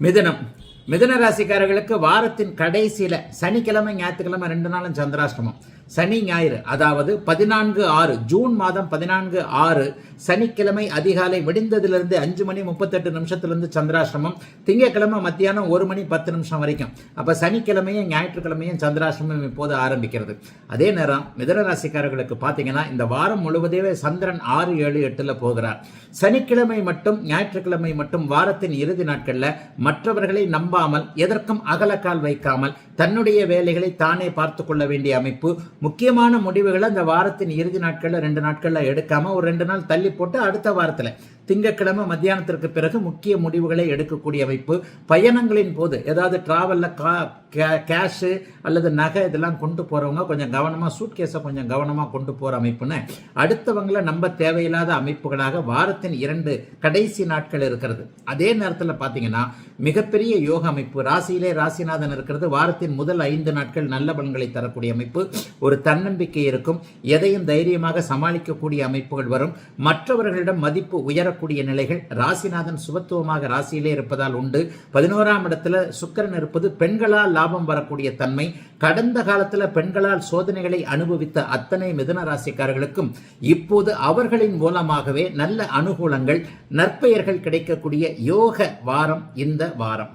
மிதுனம். மிதுன ராசிக்காரர்களுக்கு வாரத்தின் கடைசியில சனிக்கிழமை ஞாயிற்றுக்கிழமை 2 நாளும் சந்திராஷ்டமம். சனி ஞாயிறு, அதாவது 14/6 ஜூன் மாதம் 14/6 சனிக்கிழமை அதிகாலை விடிந்ததிலிருந்து 5:38 சந்திராஷ்டமம். திங்கட்கிழமை மத்தியானம் 1:10 வரைக்கும். அப்ப சனிக்கிழமையும் ஞாயிற்றுக்கிழமையும் சந்திராஷ்டமம் இப்போது ஆரம்பிக்கிறது. அதே நேரம் மிதுன ராசிக்காரர்களுக்கு பாத்தீங்கன்னா இந்த வாரம் முழுவதே சந்திரன் 6, 7, 8 போகிறார். சனிக்கிழமை மட்டும் ஞாயிற்றுக்கிழமை மட்டும் வாரத்தின் இறுதி நாட்கள்ல மற்றவர்களை நம்பாமல் எதற்கும் அகலக்கால் வைக்காமல் தன்னுடைய வேலைகளை தானே பார்த்து கொள்ள வேண்டிய அமைப்பு. முக்கியமான முடிவுகளை அந்த வாரத்தின் இறுதி நாட்கள்ல 2 நாட்கள்ல எடுக்காம ஒரு 2 நாள் தள்ளி போட்டு அடுத்த வாரத்துல திங்கட்கிழமை மத்தியானத்திற்கு பிறகு முக்கிய முடிவுகளை எடுக்கக்கூடிய அமைப்பு. பயணங்களின் போது ஏதாவது டிராவல்ல கேஷ் அல்லது நகை இதெல்லாம் கொண்டு போறவங்க கொஞ்சம் கவனமா, சூட்கேஸை கொஞ்சம் கவனமா கொண்டு போற அமைப்புன்னு அடுத்தவங்களை நம்ப தேவையில்லாத அமைப்புகளாக வாரத்தின் 2 கடைசி நாட்கள் இருக்கிறது. அதே நேரத்தில் பார்த்தீங்கன்னா மிகப்பெரிய யோக அமைப்பு. ராசியிலே ராசிநாதன் இருக்கிறது. வாரத்தின் முதல் 5 நாட்கள் நல்ல பலன்களை தரக்கூடிய அமைப்பு. ஒரு தன்னம்பிக்கை இருக்கும். எதையும் தைரியமாக சமாளிக்கக்கூடிய அமைப்புகள் வரும். மற்றவர்களிடம் மதிப்பு உயரக்கூடிய நிலைகள். ராசிநாதன் சுபத்துவமாக ராசியிலே இருப்பதால் உண்டு. 11ஆம் இடத்துல சுக்கிரன் இருப்பது பெண்களால் லாபம் வரக்கூடிய தன்மை. கடந்த காலத்தில் பெண்களால் சோதனைகளை அனுபவித்த அத்தனை மிதுன ராசிக்காரர்களுக்கும் இப்போது அவர்களின் மூலமாகவே நல்ல அனுகூலங்கள், நற்பெயர்கள் கிடைக்கக்கூடிய யோக வாரம் இந்த வாரம்.